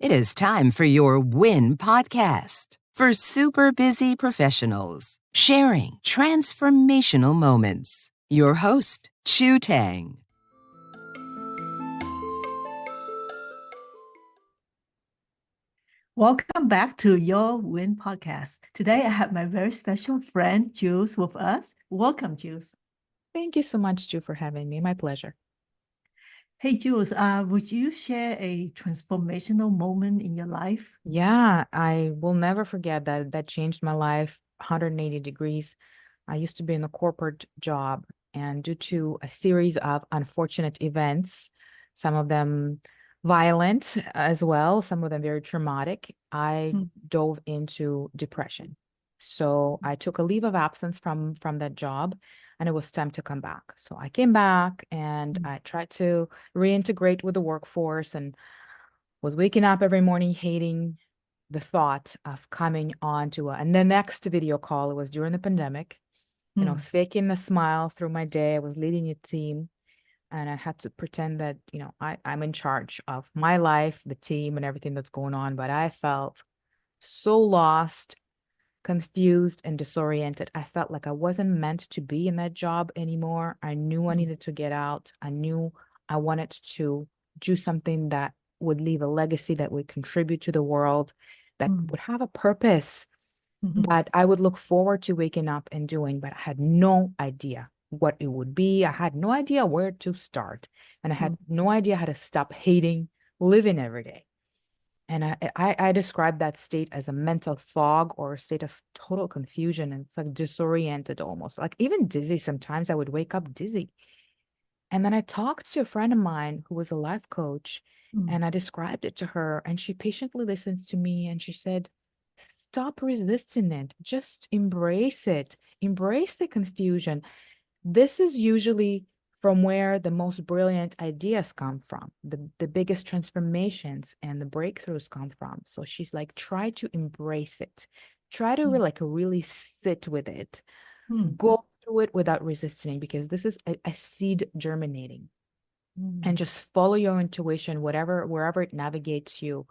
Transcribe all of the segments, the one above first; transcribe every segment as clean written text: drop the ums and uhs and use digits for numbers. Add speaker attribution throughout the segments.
Speaker 1: It is time for your Win podcast for super busy professionals sharing transformational moments. Your host, Chu Tang.
Speaker 2: Welcome back to Your Win podcast. Today I have my very special friend Julz with us. Welcome, Julz.
Speaker 3: Thank you so much, Ju, for having me. My pleasure.
Speaker 2: Hey, Julz, would you share a transformational moment in your life?
Speaker 3: Yeah, I will never forget that. That changed my life 180 degrees. I used to be in a corporate job, and due to a series of unfortunate events, some of them violent as well, some of them very traumatic, I
Speaker 2: Mm,
Speaker 3: dove into depression. So I took a leave of absence from that job, and it was time to come back. So I came back and
Speaker 2: mm,
Speaker 3: I tried to reintegrate with the workforce and was waking up every morning hating the thought of coming on to and the next video call. It was during the pandemic,
Speaker 2: mm,
Speaker 3: faking the smile through my day. I was leading a team and I had to pretend that, I'm in charge of my life, the team, and everything that's going on. But I felt so lost, confused, and disoriented. I felt like I wasn't meant to be in that job anymore. I knew I
Speaker 2: mm,
Speaker 3: needed to get out. I knew I wanted to do something that would leave a legacy that would contribute to the world, that
Speaker 2: mm,
Speaker 3: would have a purpose
Speaker 2: mhm,
Speaker 3: that I would look forward to waking up and doing, but I had no idea what it would be. I had no idea where to start, and I had
Speaker 2: mm,
Speaker 3: no idea how to stop hating living every day. And I describe that state as a mental fog or a state of total confusion. And it's like disoriented almost, like even dizzy. Sometimes I would wake up dizzy. And then I talked to a friend of mine who was a life coach,
Speaker 2: mm,
Speaker 3: and I described it to her, and she patiently listens to me and she said, stop resisting it. Just embrace it. Embrace the confusion. This is usually from where the most brilliant ideas come from, the biggest transformations and the breakthroughs come from. So she's like, try to embrace it. Try to
Speaker 2: mm,
Speaker 3: like really sit with it.
Speaker 2: mm,
Speaker 3: Go through it without resisting, because this is a seed germinating. And
Speaker 2: mm.
Speaker 3: just follow your intuition, wherever it navigates you,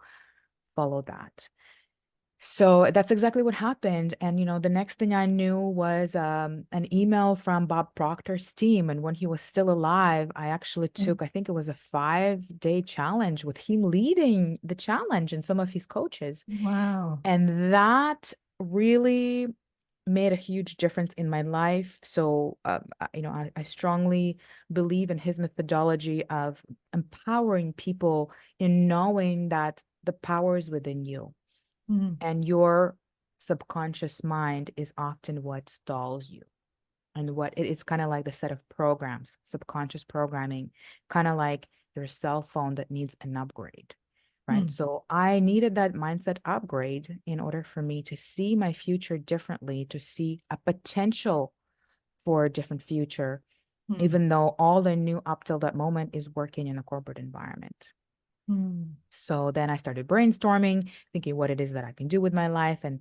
Speaker 3: follow that. So that's exactly what happened. And, the next thing I knew was an email from Bob Proctor's team. And when he was still alive, I actually
Speaker 2: Mm.
Speaker 3: took, I think it was a 5-day challenge with him leading the challenge and some of his coaches.
Speaker 2: Wow.
Speaker 3: And that really made a huge difference in my life. So, I strongly believe in his methodology of empowering people in knowing that the power is within you,
Speaker 2: Mm,
Speaker 3: and your subconscious mind is often what stalls you. And what it is kind of like the set of programs, subconscious programming, kind of like your cell phone that needs an upgrade, right?
Speaker 2: mm,
Speaker 3: So I needed that mindset upgrade in order for me to see my future differently, to see a potential for a different future,
Speaker 2: mm,
Speaker 3: even though all I knew up till that moment is working in a corporate environment.
Speaker 2: mm,
Speaker 3: So then I started brainstorming, thinking what it is that I can do with my life. And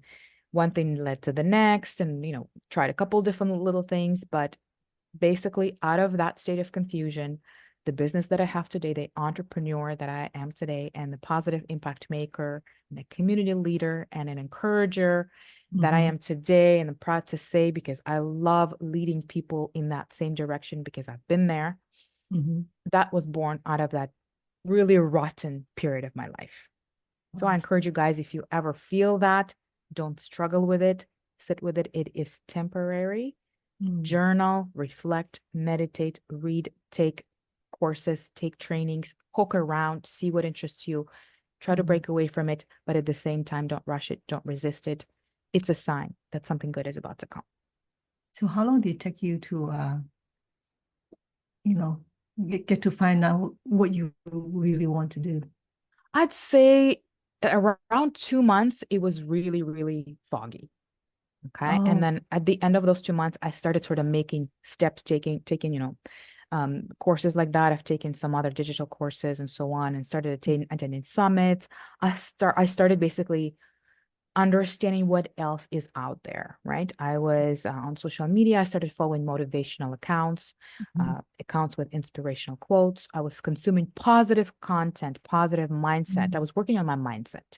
Speaker 3: one thing led to the next, and, tried a couple different little things. But basically, out of that state of confusion, the business that I have today, the entrepreneur that I am today, and the positive impact maker, and a community leader, and an encourager that I
Speaker 2: mhm,
Speaker 3: am today, and I'm proud to say, because I love leading people in that same direction because I've been there,
Speaker 2: mhm.
Speaker 3: that was born out of that really rotten period of my life. So I
Speaker 2: Wow.
Speaker 3: encourage you guys, if you ever feel that, don't struggle with it, sit with it. It is temporary.
Speaker 2: Mm,
Speaker 3: Journal, reflect, meditate, read, take courses, take trainings, poke around, see what interests you, try to
Speaker 2: mhm.
Speaker 3: break away from it, but at the same time, don't rush it, don't resist it. It's a sign that something good is about to come.
Speaker 2: So how long did it take you to, you know, get to find out what you really want to do?
Speaker 3: I'd say around 2 months, it was really, really foggy. Okay. And
Speaker 2: Oh,
Speaker 3: then at the end of those 2 months, I started sort of making steps, taking, courses like that. I've taken some other digital courses and so on, and started attending summits. I started basically understanding what else is out there, right? I was on social media. I started following motivational accounts, accounts with inspirational quotes. I was consuming positive content, positive mindset. I was working on my mindset.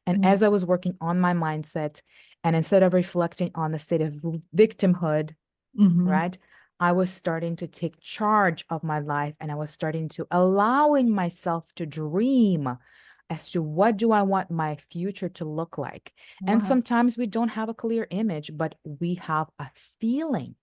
Speaker 3: And as I was working on my mindset, and instead of reflecting on the state of victimhood, right, I was starting to take charge of my life, and I was starting to allowing myself to dream as to what do I want my future to look like. And
Speaker 2: Wow.
Speaker 3: sometimes we don't have a clear image, but we have a feeling.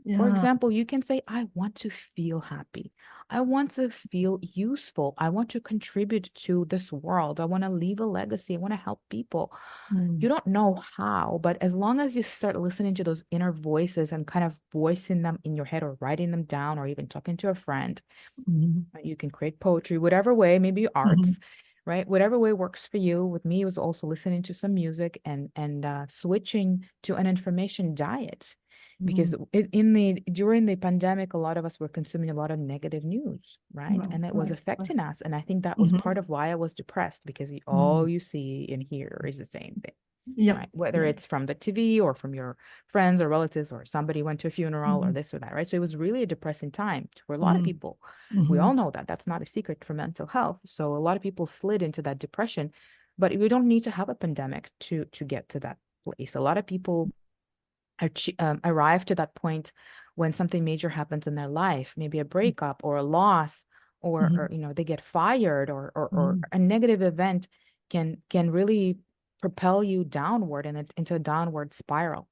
Speaker 3: For
Speaker 2: Yeah.
Speaker 3: example, you can say, I want to feel happy. I want to feel useful. I want to contribute to this world. I want to leave a legacy. I want to help people. You don't know how, but as long as you start listening to those inner voices and kind of voicing them in your head or writing them down or even talking to a friend, you can create poetry, whatever way, maybe arts, right? Whatever way works for you. With me, it was also listening to some music and switching to an information diet, because during the pandemic, a lot of us were consuming a lot of negative news, right? And it was affecting us. And I think that was part of why I was depressed, because all you see and hear is the same thing.
Speaker 2: Yep.
Speaker 3: Right? Whether it's from the TV or from your friends or relatives, or somebody went to a funeral or this or that, right? So it was really a depressing time for a lot of people. We all know that. That's not a secret for mental health. So a lot of people slid into that depression, but we don't need to have a pandemic to get to that place. A lot of people arrive to that point when something major happens in their life, maybe a breakup or a loss, or they get fired, or a negative event can really propel you downward and into a downward spiral.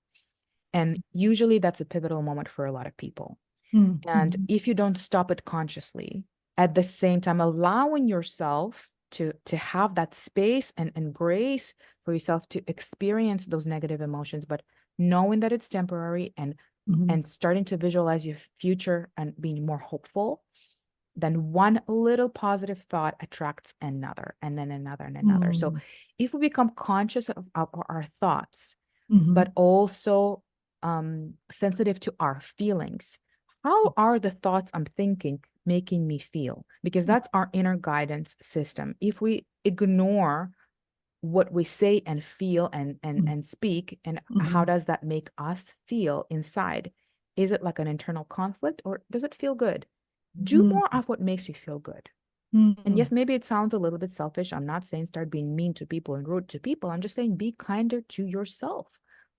Speaker 3: And usually that's a pivotal moment for a lot of people. And if you don't stop it consciously, at the same time allowing yourself to have that space and grace for yourself to experience those negative emotions, but knowing that it's temporary, and starting to visualize your future and being more hopeful, then one little positive thought attracts another, and then another and another. So if we become conscious of our thoughts, but also sensitive to our feelings, how are the thoughts I'm thinking making me feel? Because that's our inner guidance system. If we ignore what we say and feel and speak, and how does that make us feel inside? Is it like an internal conflict, or does it feel good? Do more of what makes you feel good. And yes, maybe it sounds a little bit selfish. I'm not saying start being mean to people and rude to people. I'm just saying be kinder to yourself.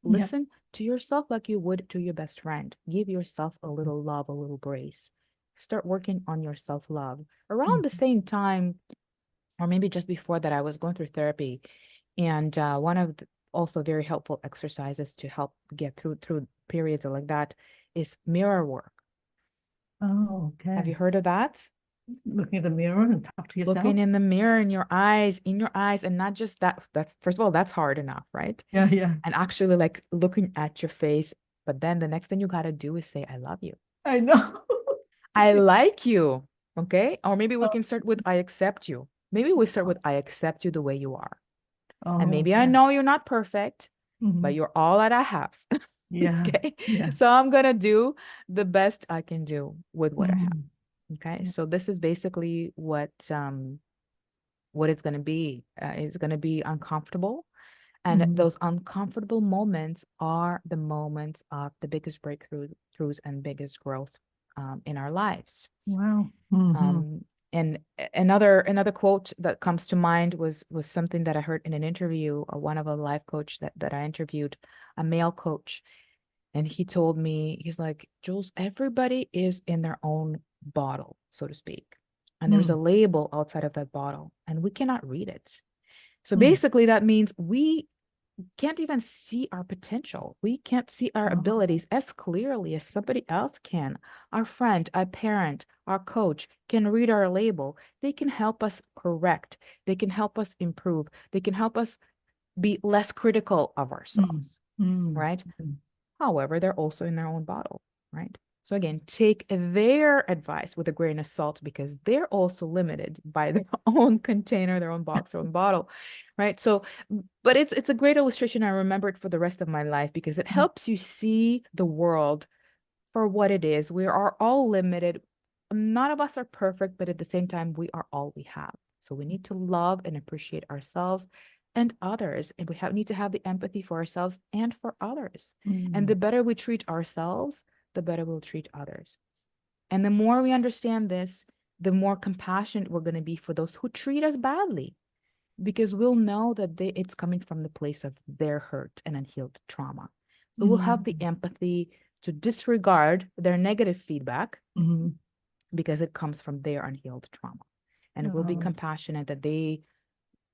Speaker 3: Listen to yourself like you would to your best friend. Give yourself a little love, a little grace. Start working on your self-love. Around the same time, or maybe just before that, I was going through therapy. And one of the also very helpful exercises to help get through periods like that is mirror work.
Speaker 2: Oh, okay.
Speaker 3: Have you heard of that?
Speaker 2: Looking in the mirror and talk to yourself.
Speaker 3: Looking in the mirror in your eyes, and not just that. That's, first of all, that's hard enough, right?
Speaker 2: Yeah.
Speaker 3: And actually like looking at your face, but then the next thing you got to do is say, I love you.
Speaker 2: I know.
Speaker 3: I like you. Okay. Or maybe we can start with, I accept you. Maybe we start with, I accept you the way you are. And maybe I know you're not perfect, but you're all that I have.
Speaker 2: Yeah.
Speaker 3: Okay.
Speaker 2: Yeah.
Speaker 3: So I'm going to do the best I can do with what I have. Okay. So this is basically what it's going to be. It's going to be uncomfortable. And those uncomfortable moments are the moments of the biggest breakthroughs and biggest growth in our lives.
Speaker 2: Wow.
Speaker 3: And another quote that comes to mind was something that I heard in an interview, one of a life coach that I interviewed, a male coach. And he told me, he's like, Julz, everybody is in their own bottle, so to speak. And there's a label outside of that bottle, and we cannot read it. So basically that means we can't even see our potential. We can't see our abilities as clearly as somebody else can. Our friend, our parent, our coach can read our label. They can help us correct. They can help us improve. They can help us be less critical of ourselves, right? However, they're also in their own bottle, right? So again, take their advice with a grain of salt, because they're also limited by their own container, their own box, their own bottle, right? So, but it's a great illustration. I remember it for the rest of my life, because it helps you see the world for what it is. We are all limited. None of us are perfect, but at the same time, we are all we have. So we need to love and appreciate ourselves and others. And we need to have the empathy for ourselves and for others. And
Speaker 2: Mm.
Speaker 3: the better we treat ourselves, the better we'll treat others. And the more we understand this, the more compassionate we're going to be for those who treat us badly, because we'll know that it's coming from the place of their hurt and unhealed trauma. So we'll have the empathy to disregard their negative feedback
Speaker 2: Mhm.
Speaker 3: because it comes from their unhealed trauma. And we'll be
Speaker 2: Oh,
Speaker 3: compassionate that they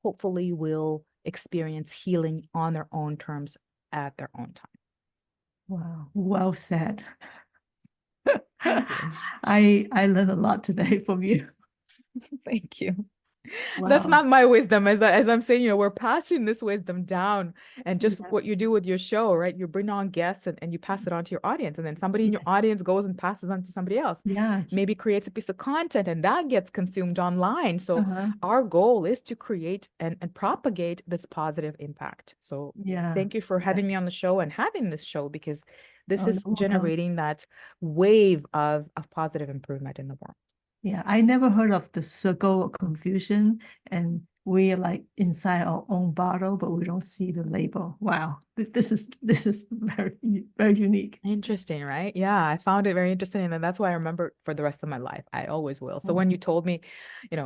Speaker 3: hopefully will experience healing on their own terms at their own time.
Speaker 2: wow. Well said.
Speaker 3: Thank you.
Speaker 2: I learned a lot today from you.
Speaker 3: Thank you. That's
Speaker 2: Wow.
Speaker 3: not my wisdom. As I'm saying, we're passing this wisdom down, and just
Speaker 2: Yeah.
Speaker 3: what you do with your show, right? You bring on guests and you pass it on to your audience, and then somebody in your
Speaker 2: Yes.
Speaker 3: audience goes and passes on to somebody else.
Speaker 2: Yeah.
Speaker 3: Maybe creates a piece of content and that gets consumed online. So
Speaker 2: Uh-huh.
Speaker 3: our goal is to create and propagate this positive impact. So
Speaker 2: Yeah.
Speaker 3: thank you for
Speaker 2: Yeah.
Speaker 3: having me on the show and having this show, because this
Speaker 2: Oh,
Speaker 3: is
Speaker 2: you're welcome.
Speaker 3: generating that wave of positive improvement in the world.
Speaker 2: Yeah, I never heard of the circle of confusion, and we are like inside our own bottle, but we don't see the label. Wow, this is very unique.
Speaker 3: Interesting, right? Yeah, I found it very interesting. And then that's why I remember for the rest of my life. I always will. So when you told me,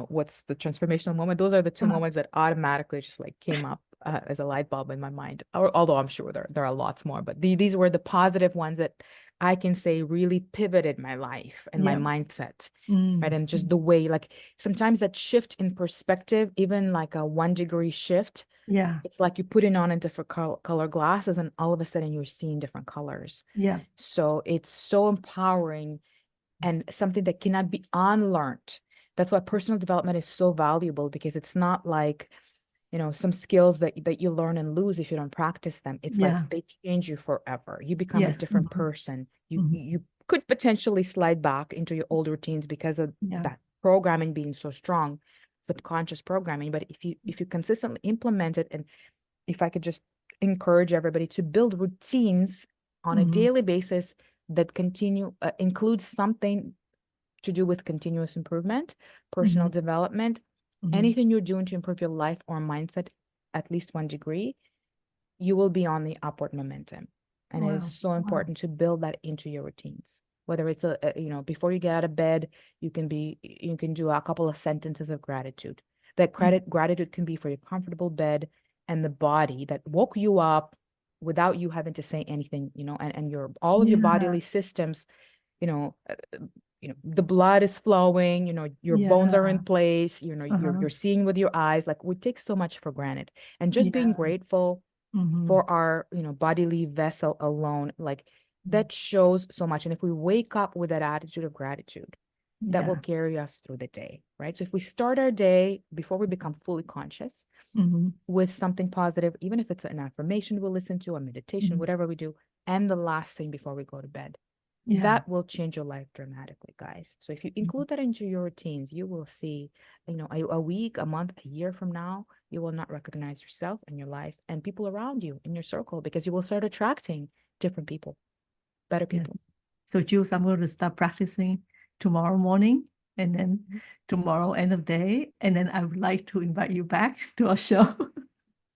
Speaker 3: what's the transformational moment, those are the two moments that automatically just like came up as a light bulb in my mind. Although I'm sure there are lots more, but these were the positive ones that I can say really pivoted my life and my
Speaker 2: Yeah.
Speaker 3: mindset.
Speaker 2: Mm.
Speaker 3: Right. And just the way, like sometimes that shift in perspective, even like a 1-degree shift,
Speaker 2: Yeah.
Speaker 3: it's like you putting on a different color glasses and all of a sudden you're seeing different colors.
Speaker 2: Yeah.
Speaker 3: So it's so empowering and something that cannot be unlearned. That's why personal development is so valuable, because it's not like, some skills that you learn and lose if you don't practice them. It's like
Speaker 2: Yeah.
Speaker 3: they change you forever. You become a
Speaker 2: Yes.
Speaker 3: different
Speaker 2: Mhm.
Speaker 3: person. You
Speaker 2: Mhm.
Speaker 3: you could potentially slide back into your old routines because of
Speaker 2: Yeah.
Speaker 3: that programming being so strong, subconscious programming. But if you consistently implement it, and if I could just encourage everybody to build routines on a
Speaker 2: Mhm.
Speaker 3: daily basis that includes something to do with continuous improvement, personal
Speaker 2: Mhm.
Speaker 3: development,
Speaker 2: Mhm.
Speaker 3: anything you're doing to improve your life or mindset at least 1 degree, you will be on the upward momentum. And it is
Speaker 2: Wow.
Speaker 3: so
Speaker 2: Wow.
Speaker 3: important to build that into your routines. Whether it's before you get out of bed, you can do a couple of sentences of gratitude. That gratitude can be for your comfortable bed and the body that woke you up without you having to say anything, and all of your
Speaker 2: Yeah.
Speaker 3: bodily systems, the blood is flowing, your bones are in
Speaker 2: Yeah.
Speaker 3: place,
Speaker 2: Uh-huh.
Speaker 3: you're seeing with your eyes. Like, we take so much for granted, and just being
Speaker 2: Yeah.
Speaker 3: grateful
Speaker 2: Mhm.
Speaker 3: for our, bodily vessel alone, like that shows so much. And if we wake up with that attitude of gratitude, that will
Speaker 2: Yeah.
Speaker 3: carry us through the day, right? So if we start our day before we become fully conscious
Speaker 2: Mhm.
Speaker 3: with something positive, even if it's an affirmation we'll listen to, a meditation,
Speaker 2: Mhm.
Speaker 3: whatever we do, and the last thing before we go to bed,
Speaker 2: Yeah.
Speaker 3: that will change your life dramatically, guys. So if you
Speaker 2: Mhm.
Speaker 3: include that into your routines, you will see, a week, a month, a year from now, you will not recognize yourself and your life and people around you in your circle, because you will start attracting different people, better
Speaker 2: Yes.
Speaker 3: people.
Speaker 2: So Jules, I'm going to start practicing tomorrow morning, and then
Speaker 3: Mhm.
Speaker 2: tomorrow end of day, and then I would like to invite you back to our show.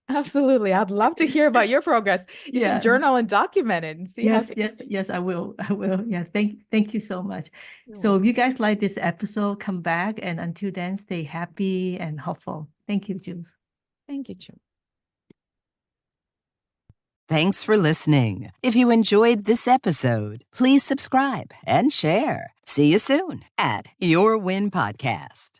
Speaker 3: Absolutely. I'd love to hear about your progress. You should
Speaker 2: Yeah.
Speaker 3: journal and document it and see how.
Speaker 2: Yes, I will. I will. Yeah. Thank you so much.
Speaker 3: You're
Speaker 2: So if
Speaker 3: welcome.
Speaker 2: you guys like this episode, come back, and until then, stay happy and hopeful. Thank you, Jules.
Speaker 3: Thank you, Chu.
Speaker 1: Thanks for listening. If you enjoyed this episode, please subscribe and share. See you soon at Your Win Podcast.